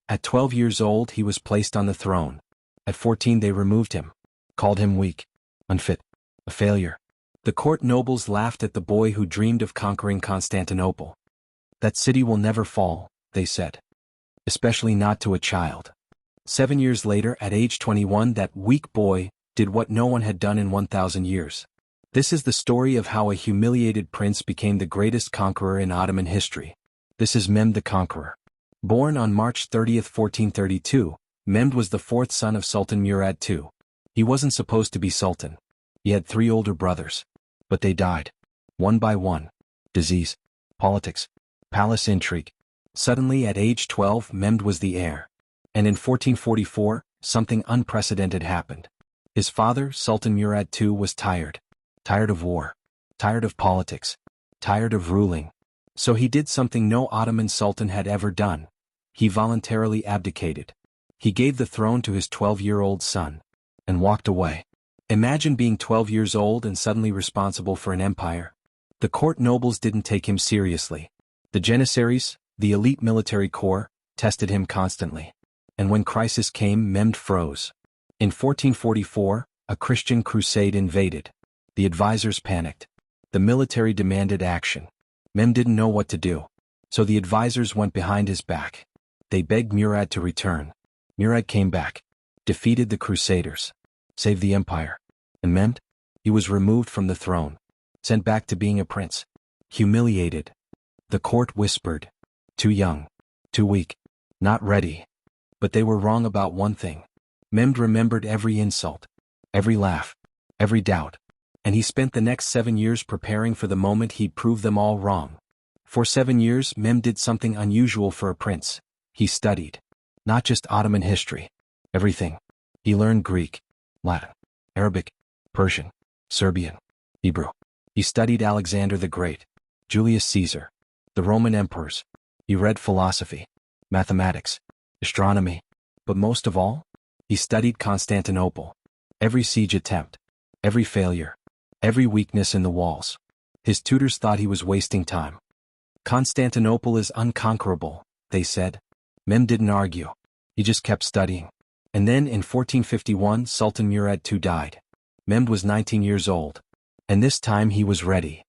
At 12 years old he was placed on the throne. At 14 they removed him, called him weak, unfit, a failure. The court nobles laughed at the boy who dreamed of conquering Constantinople. That city will never fall, they said. Especially not to a child. 7 years later, at age 21, that weak boy did what no one had done in 1,000 years. This is the story of how a humiliated prince became the greatest conqueror in Ottoman history. This is Mehmed the Conqueror. Born on March 30, 1432, Mehmed was the fourth son of Sultan Murad II. He wasn't supposed to be sultan. He had 3 older brothers. But they died. One by one. Disease. Politics. Palace intrigue. Suddenly at age 12 Mehmed was the heir. And in 1444, something unprecedented happened. His father, Sultan Murad II, was tired. Tired of war. Tired of politics. Tired of ruling. So he did something no Ottoman sultan had ever done. He voluntarily abdicated. He gave the throne to his 12-year-old son. And walked away. Imagine being 12 years old and suddenly responsible for an empire. The court nobles didn't take him seriously. The janissaries, the elite military corps, tested him constantly. And when crisis came, Mehmed froze. In 1444, a Christian crusade invaded. The advisors panicked. The military demanded action. Mehmed didn't know what to do. So the advisors went behind his back. They begged Murad to return. Murad came back. Defeated the crusaders. Saved the empire. And Mehmed? He was removed from the throne. Sent back to being a prince. Humiliated. The court whispered. Too young. Too weak. Not ready. But they were wrong about one thing. Mehmed remembered every insult. Every laugh. Every doubt. And he spent the next 7 years preparing for the moment he'd prove them all wrong. For 7 years, Mehmed did something unusual for a prince. He studied. Not just Ottoman history. Everything. He learned Greek, Latin, Arabic, Persian, Serbian, Hebrew. He studied Alexander the Great, Julius Caesar, the Roman emperors. He read philosophy, mathematics, astronomy. But most of all, he studied Constantinople. Every siege attempt. Every failure. Every weakness in the walls. His tutors thought he was wasting time. Constantinople is unconquerable, they said. Mehmed didn't argue. He just kept studying. And then in 1451 Sultan Murad II died. Mehmed was 19 years old. And this time he was ready.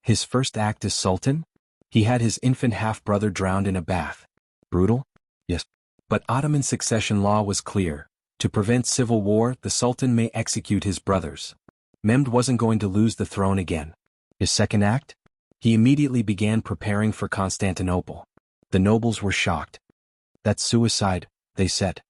His first act as sultan? He had his infant half-brother drowned in a bath. Brutal? Yes. But Ottoman succession law was clear. To prevent civil war, the sultan may execute his brothers. Mehmed wasn't going to lose the throne again. His second act? He immediately began preparing for Constantinople. The nobles were shocked. That's suicide, they said.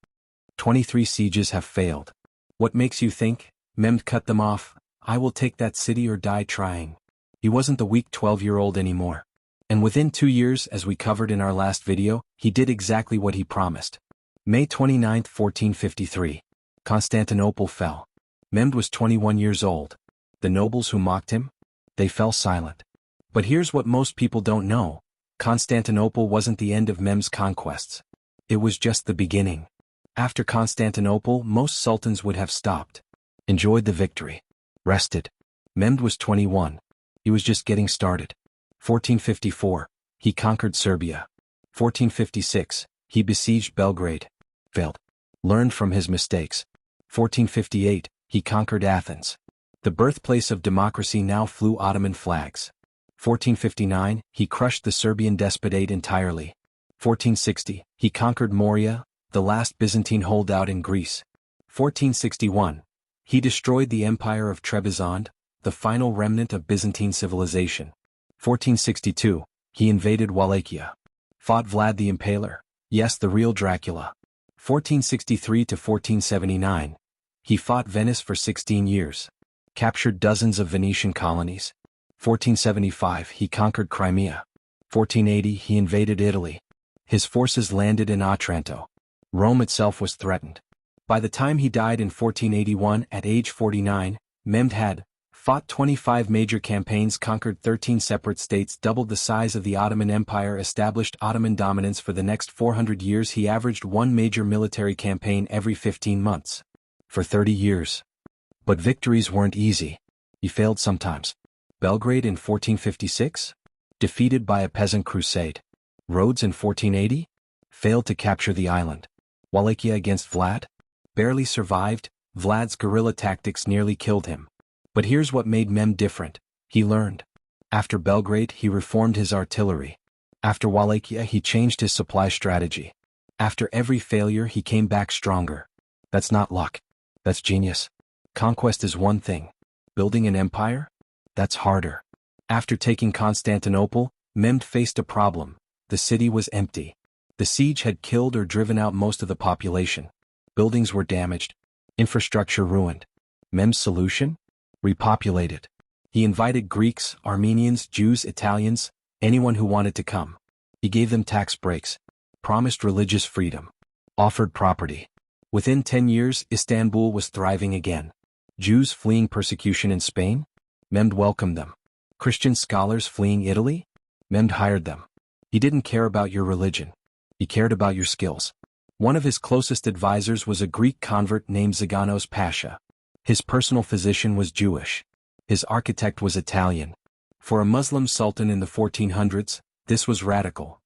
23 sieges have failed. What makes you think? Mehmed cut them off. I will take that city or die trying. He wasn't the weak 12-year-old anymore. And within 2 years, as we covered in our last video, he did exactly what he promised. May 29, 1453. Constantinople fell. Mehmed was 21 years old. The nobles who mocked him? They fell silent. But here's what most people don't know. Constantinople wasn't the end of Mehmed's conquests. It was just the beginning. After Constantinople, most sultans would have stopped. Enjoyed the victory. Rested. Mehmed was 21. He was just getting started. 1454. He conquered Serbia. 1456. He besieged Belgrade. Failed. Learned from his mistakes. 1458. He conquered Athens. The birthplace of democracy now flew Ottoman flags. 1459. He crushed the Serbian despotate entirely. 1460. He conquered Morea, the last Byzantine holdout in Greece. 1461. He destroyed the empire of Trebizond, the final remnant of Byzantine civilization. 1462. He invaded Wallachia. Fought Vlad the Impaler. Yes, the real Dracula. 1463 to 1479. He fought Venice for 16 years. Captured dozens of Venetian colonies. 1475. He conquered Crimea. 1480. He invaded Italy. His forces landed in Otranto. Rome itself was threatened. By the time he died in 1481 at age 49, Mehmed had fought 25 major campaigns, conquered 13 separate states, doubled the size of the Ottoman Empire, established Ottoman dominance for the next 400 years. He averaged one major military campaign every 15 months. For 30 years. But victories weren't easy. He failed sometimes. Belgrade in 1456? Defeated by a peasant crusade. Rhodes in 1480? failed to capture the island. Wallachia against Vlad? Barely survived. Vlad's guerrilla tactics nearly killed him. But here's what made Mehmed different. He learned. After Belgrade, he reformed his artillery. After Wallachia, he changed his supply strategy. After every failure, he came back stronger. That's not luck. That's genius. Conquest is one thing. Building an empire? That's harder. After taking Constantinople, Mehmed faced a problem. The city was empty. The siege had killed or driven out most of the population. Buildings were damaged. Infrastructure ruined. Mehmed's solution? Repopulate it. He invited Greeks, Armenians, Jews, Italians, anyone who wanted to come. He gave them tax breaks, promised religious freedom, offered property. Within 10 years, Istanbul was thriving again. Jews fleeing persecution in Spain? Mehmed welcomed them. Christian scholars fleeing Italy? Mehmed hired them. He didn't care about your religion. He cared about your skills. One of his closest advisors was a Greek convert named Zaganos Pasha. His personal physician was Jewish. His architect was Italian. For a Muslim sultan in the 1400s, this was radical.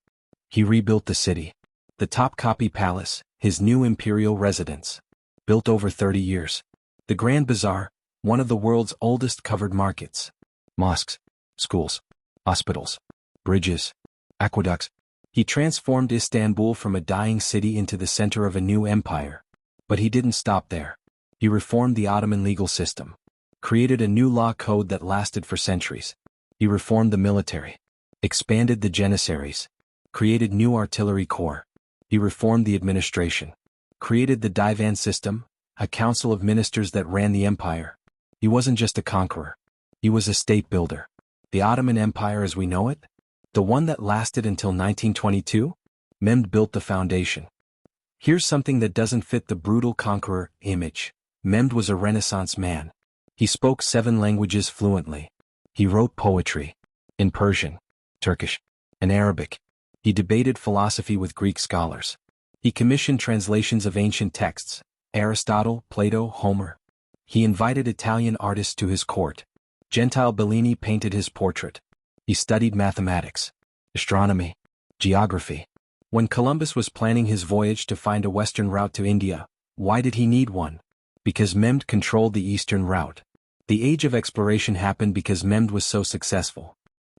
He rebuilt the city. The Topkapi Palace, his new imperial residence. Built over 30 years. The Grand Bazaar, one of the world's oldest covered markets. Mosques, schools, hospitals, bridges, aqueducts. He transformed Istanbul from a dying city into the center of a new empire. But he didn't stop there. He reformed the Ottoman legal system. Created a new law code that lasted for centuries. He reformed the military. Expanded the janissaries. Created new artillery corps. He reformed the administration. Created the divan system, a council of ministers that ran the empire. He wasn't just a conqueror. He was a state builder. The Ottoman Empire as we know it? The one that lasted until 1922? Mehmed built the foundation. Here's something that doesn't fit the brutal conqueror image. Mehmed was a Renaissance man. He spoke 7 languages fluently. He wrote poetry. In Persian, Turkish, and Arabic. He debated philosophy with Greek scholars. He commissioned translations of ancient texts, Aristotle, Plato, Homer. He invited Italian artists to his court. Gentile Bellini painted his portrait. He studied mathematics, astronomy, geography. When Columbus was planning his voyage to find a western route to India, why did he need one? Because Mehmed controlled the eastern route. The age of exploration happened because Mehmed was so successful.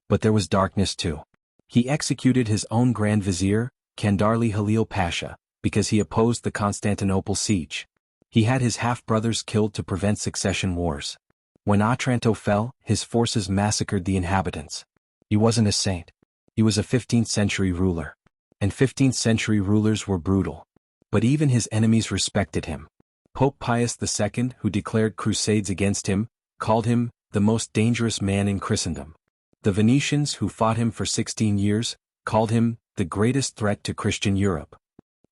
But there was darkness too. He executed his own Grand Vizier, Kandarli Halil Pasha, because he opposed the Constantinople siege. He had his half-brothers killed to prevent succession wars. When Otranto fell, his forces massacred the inhabitants. He wasn't a saint. He was a 15th century ruler. And 15th century rulers were brutal. But even his enemies respected him. Pope Pius II, who declared crusades against him, called him the most dangerous man in Christendom. The Venetians, who fought him for 16 years, called him the greatest threat to Christian Europe.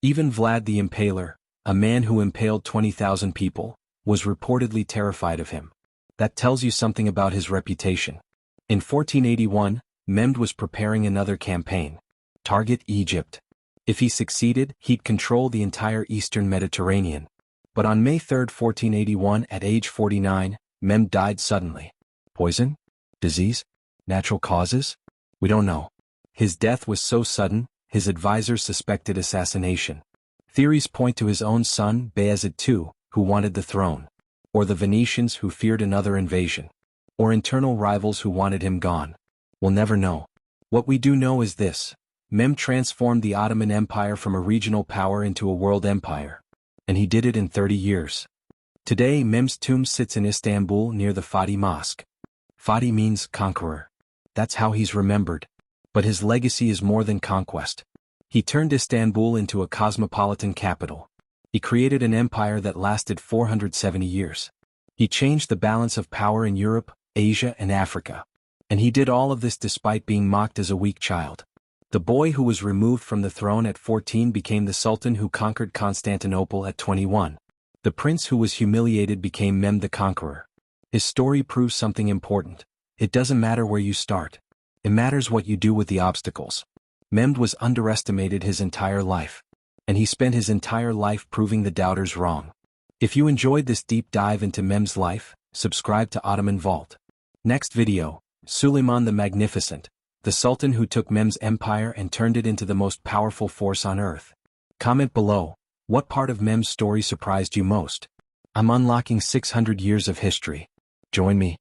Even Vlad the Impaler, a man who impaled 20,000 people, was reportedly terrified of him. That tells you something about his reputation. In 1481, Mehmed was preparing another campaign. Target Egypt. If he succeeded, he'd control the entire eastern Mediterranean. But on May 3, 1481, at age 49, Mehmed died suddenly. Poison? Disease? Natural causes? We don't know. His death was so sudden, his advisors suspected assassination. Theories point to his own son, Bayezid II, who wanted the throne. Or the Venetians who feared another invasion. Or internal rivals who wanted him gone. We'll never know. What we do know is this. Mehmed transformed the Ottoman Empire from a regional power into a world empire. And he did it in 30 years. Today, Mehmed's tomb sits in Istanbul near the Fatih Mosque. Fatih means conqueror. That's how he's remembered. But his legacy is more than conquest. He turned Istanbul into a cosmopolitan capital. He created an empire that lasted 470 years. He changed the balance of power in Europe, Asia, and Africa. And he did all of this despite being mocked as a weak child. The boy who was removed from the throne at 14 became the sultan who conquered Constantinople at 21. The prince who was humiliated became Mehmed the Conqueror. His story proves something important. It doesn't matter where you start. It matters what you do with the obstacles. Mehmed was underestimated his entire life. And he spent his entire life proving the doubters wrong. If you enjoyed this deep dive into Mehmed's life, subscribe to Ottoman Vault. Next video, Suleiman the Magnificent, the sultan who took Mehmed's empire and turned it into the most powerful force on earth. Comment below, what part of Mehmed's story surprised you most? I'm unlocking 600 years of history. Join me.